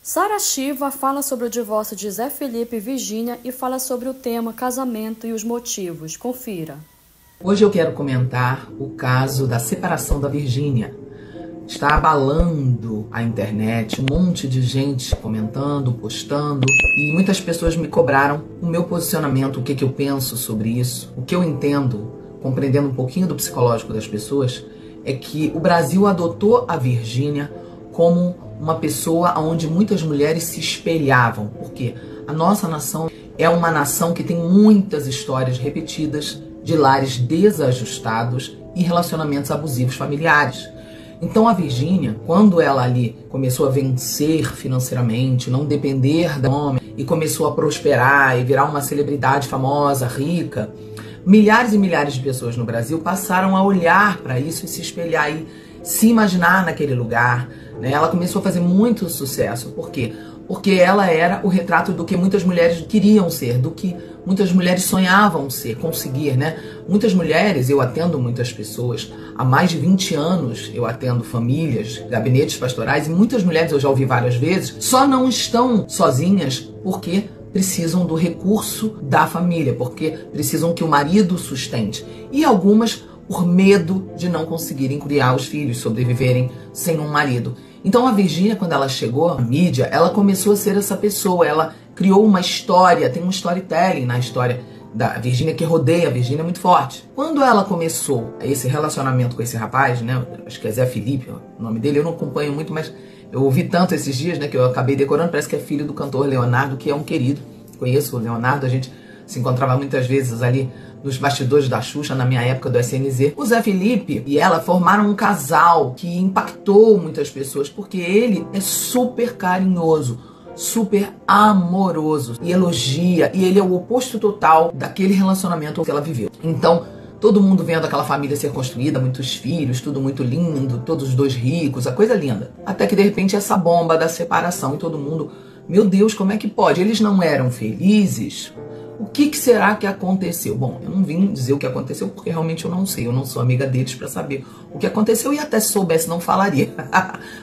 Sara Shiva fala sobre o divórcio de Zé Felipe e Virgínia e fala sobre o tema casamento e os motivos. Confira. Hoje eu quero comentar o caso da separação da Virgínia. Está abalando a internet, um monte de gente comentando, postando, e muitas pessoas me cobraram o meu posicionamento, o que eu penso sobre isso. O que eu entendo, compreendendo um pouquinho do psicológico das pessoas, é que o Brasil adotou a Virgínia como uma pessoa onde muitas mulheres se espelhavam, porque a nossa nação é uma nação que tem muitas histórias repetidas de lares desajustados e relacionamentos abusivos familiares. Então a Virgínia, quando ela ali começou a vencer financeiramente, não depender do homem, e começou a prosperar e virar uma celebridade famosa, rica, milhares e milhares de pessoas no Brasil passaram a olhar para isso e se espelhar e se imaginar naquele lugar, né? Ela começou a fazer muito sucesso. Por quê? Porque ela era o retrato do que muitas mulheres queriam ser, do que muitas mulheres sonhavam ser, conseguir, né? Muitas mulheres, eu atendo muitas pessoas, há mais de 20 anos eu atendo famílias, gabinetes pastorais, e muitas mulheres, eu já ouvi várias vezes, só não estão sozinhas porque precisam do recurso da família, porque precisam que o marido sustente. E algumas por medo de não conseguirem criar os filhos, sobreviverem sem um marido. Então a Virgínia, quando ela chegou à mídia, ela começou a ser essa pessoa, ela criou uma história, tem um storytelling na história da Virgínia que rodeia a Virgínia muito forte. Quando ela começou esse relacionamento com esse rapaz, né, acho que é Zé Felipe, o nome dele, eu não acompanho muito, mas eu ouvi tanto esses dias, né, que eu acabei decorando, parece que é filho do cantor Leonardo, que é um querido, conheço o Leonardo, a gente se encontrava muitas vezes ali nos bastidores da Xuxa, na minha época do SNZ. O Zé Felipe e ela formaram um casal que impactou muitas pessoas, porque ele é super carinhoso, super amoroso, e elogia, e ele é o oposto total daquele relacionamento que ela viveu. Então, todo mundo vendo aquela família ser construída, muitos filhos, tudo muito lindo, todos os dois ricos, a coisa linda. Até que de repente essa bomba da separação e todo mundo, meu Deus, como é que pode? Eles não eram felizes? O que será que aconteceu? Bom, eu não vim dizer o que aconteceu porque realmente eu não sei. Eu não sou amiga deles para saber o que aconteceu e até se soubesse não falaria.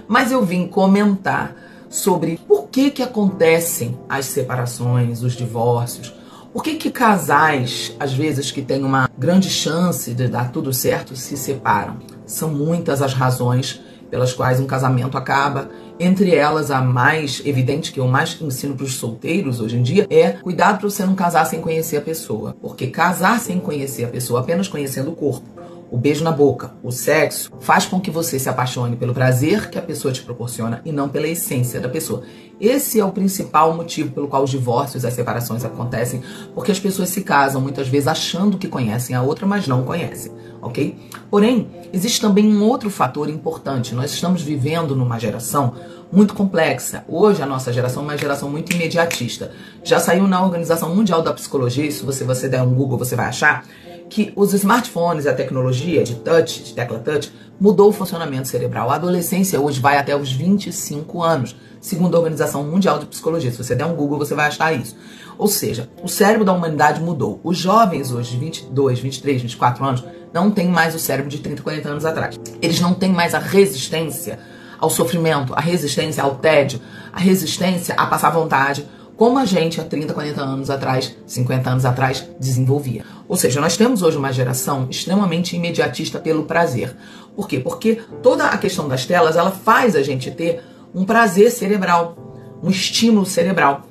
Mas eu vim comentar sobre por que acontecem as separações, os divórcios. Por que casais, às vezes, que têm uma grande chance de dar tudo certo, se separam? São muitas as razões pelas quais um casamento acaba. Entre elas, a mais evidente, que eu mais ensino para os solteiros hoje em dia, é cuidado para você não casar sem conhecer a pessoa. Porque casar sem conhecer a pessoa, apenas conhecendo o corpo, o beijo na boca, o sexo, faz com que você se apaixone pelo prazer que a pessoa te proporciona e não pela essência da pessoa. Esse é o principal motivo pelo qual os divórcios e as separações acontecem, porque as pessoas se casam muitas vezes achando que conhecem a outra, mas não conhecem, ok? Porém, existe também um outro fator importante. Nós estamos vivendo numa geração muito complexa. Hoje a nossa geração é uma geração muito imediatista. Já saiu na Organização Mundial da Psicologia, se você der um Google você vai achar, que os smartphones, a tecnologia de touch, de tecla touch, mudou o funcionamento cerebral. A adolescência hoje vai até os 25 anos, segundo a Organização Mundial de Psicologia. Se você der um Google, você vai achar isso. Ou seja, o cérebro da humanidade mudou. Os jovens hoje, de 22, 23, 24 anos, não têm mais o cérebro de 30, 40 anos atrás. Eles não têm mais a resistência ao sofrimento, a resistência ao tédio, a resistência a passar vontade, como a gente há 30, 40 anos atrás, 50 anos atrás, desenvolvia. Ou seja, nós temos hoje uma geração extremamente imediatista pelo prazer. Por quê? Porque toda a questão das telas, ela faz a gente ter um prazer cerebral, um estímulo cerebral.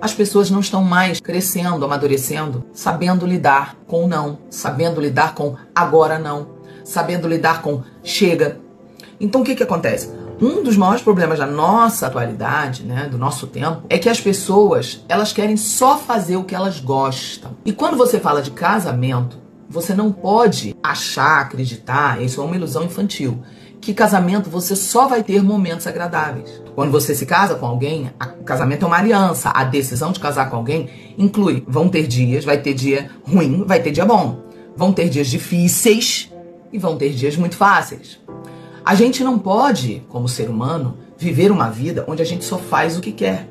As pessoas não estão mais crescendo, amadurecendo, sabendo lidar com o não, sabendo lidar com agora não, sabendo lidar com chega. Então o que acontece? Um dos maiores problemas da nossa atualidade, né, do nosso tempo, é que as pessoas, elas querem só fazer o que elas gostam. E quando você fala de casamento, você não pode achar, acreditar, isso é uma ilusão infantil, que casamento você só vai ter momentos agradáveis. Quando você se casa com alguém, o casamento é uma aliança. A decisão de casar com alguém inclui, vão ter dias, vai ter dia ruim, vai ter dia bom. Vão ter dias difíceis e vão ter dias muito fáceis. A gente não pode, como ser humano, viver uma vida onde a gente só faz o que quer.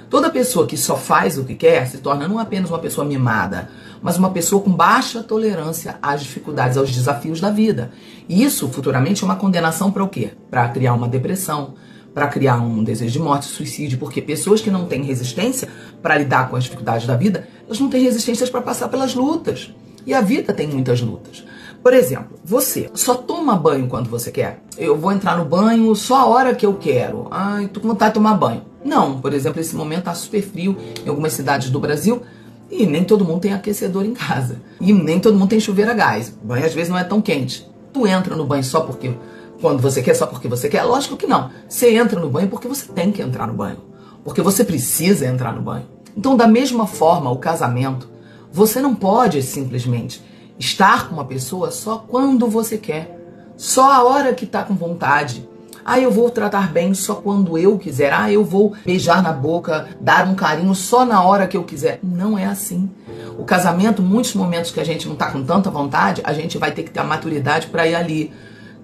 Toda pessoa que só faz o que quer se torna não apenas uma pessoa mimada, mas uma pessoa com baixa tolerância às dificuldades, aos desafios da vida. E isso, futuramente, é uma condenação para o quê? Para criar uma depressão, para criar um desejo de morte, suicídio, porque pessoas que não têm resistência para lidar com as dificuldades da vida, elas não têm resistências para passar pelas lutas. E a vida tem muitas lutas. Por exemplo, você só toma banho quando você quer? Eu vou entrar no banho só a hora que eu quero. Ai, tô com vontade de tomar banho. Não, por exemplo, esse momento tá super frio em algumas cidades do Brasil e nem todo mundo tem aquecedor em casa. E nem todo mundo tem chuveiro a gás. O banho às vezes não é tão quente. Tu entra no banho só porque quando você quer, só porque você quer? Lógico que não. Você entra no banho porque você tem que entrar no banho. Porque você precisa entrar no banho. Então, da mesma forma, o casamento, você não pode simplesmente estar com uma pessoa só quando você quer. Só a hora que tá com vontade. Ah, eu vou tratar bem só quando eu quiser. Ah, eu vou beijar na boca, dar um carinho só na hora que eu quiser. Não é assim. O casamento, muitos momentos que a gente não tá com tanta vontade, a gente vai ter que ter a maturidade para ir ali,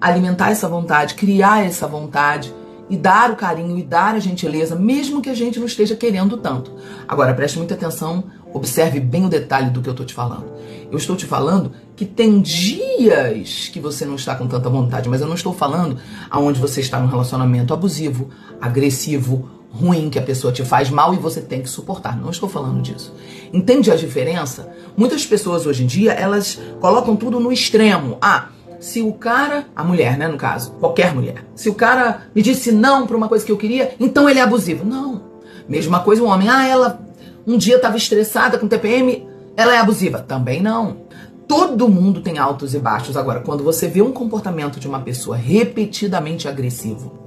alimentar essa vontade, criar essa vontade e dar o carinho e dar a gentileza, mesmo que a gente não esteja querendo tanto. Agora, preste muita atenção, observe bem o detalhe do que eu estou te falando. Eu estou te falando que tem dias que você não está com tanta vontade, mas eu não estou falando aonde você está num relacionamento abusivo, agressivo, ruim, que a pessoa te faz mal e você tem que suportar. Não estou falando disso. Entende a diferença? Muitas pessoas hoje em dia, elas colocam tudo no extremo. Se o cara, a mulher, né, no caso, qualquer mulher, se o cara me disse não pra uma coisa que eu queria, então ele é abusivo. Não. Mesma coisa o homem. Ela um dia estava estressada com TPM, ela é abusiva. Também não. Todo mundo tem altos e baixos. Agora, quando você vê um comportamento de uma pessoa repetidamente agressivo,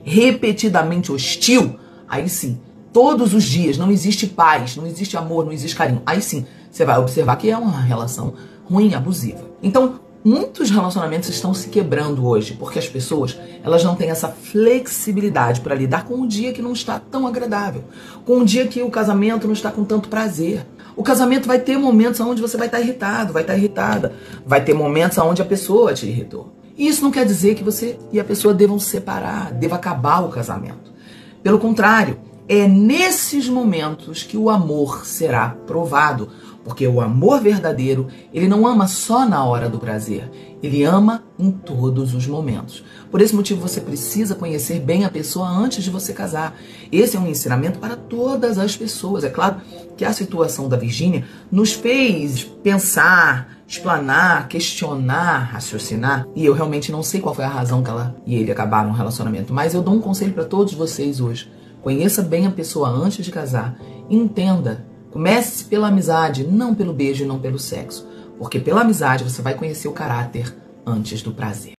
repetidamente hostil, aí sim, todos os dias não existe paz, não existe amor, não existe carinho. Aí sim, você vai observar que é uma relação ruim, abusiva. Então, muitos relacionamentos estão se quebrando hoje, porque as pessoas, elas não têm essa flexibilidade para lidar com um dia que não está tão agradável, com um dia que o casamento não está com tanto prazer. O casamento vai ter momentos onde você vai estar irritado, vai estar irritada, vai ter momentos onde a pessoa te irritou. E isso não quer dizer que você e a pessoa devam se separar, deva acabar o casamento. Pelo contrário, é nesses momentos que o amor será provado. Porque o amor verdadeiro, ele não ama só na hora do prazer. Ele ama em todos os momentos. Por esse motivo, você precisa conhecer bem a pessoa antes de você casar. Esse é um ensinamento para todas as pessoas. É claro que a situação da Virgínia nos fez pensar, explanar, questionar, raciocinar. E eu realmente não sei qual foi a razão que ela e ele acabaram o relacionamento. Mas eu dou um conselho para todos vocês hoje. Conheça bem a pessoa antes de casar. Entenda. Comece pela amizade, não pelo beijo e não pelo sexo. Porque pela amizade você vai conhecer o caráter antes do prazer.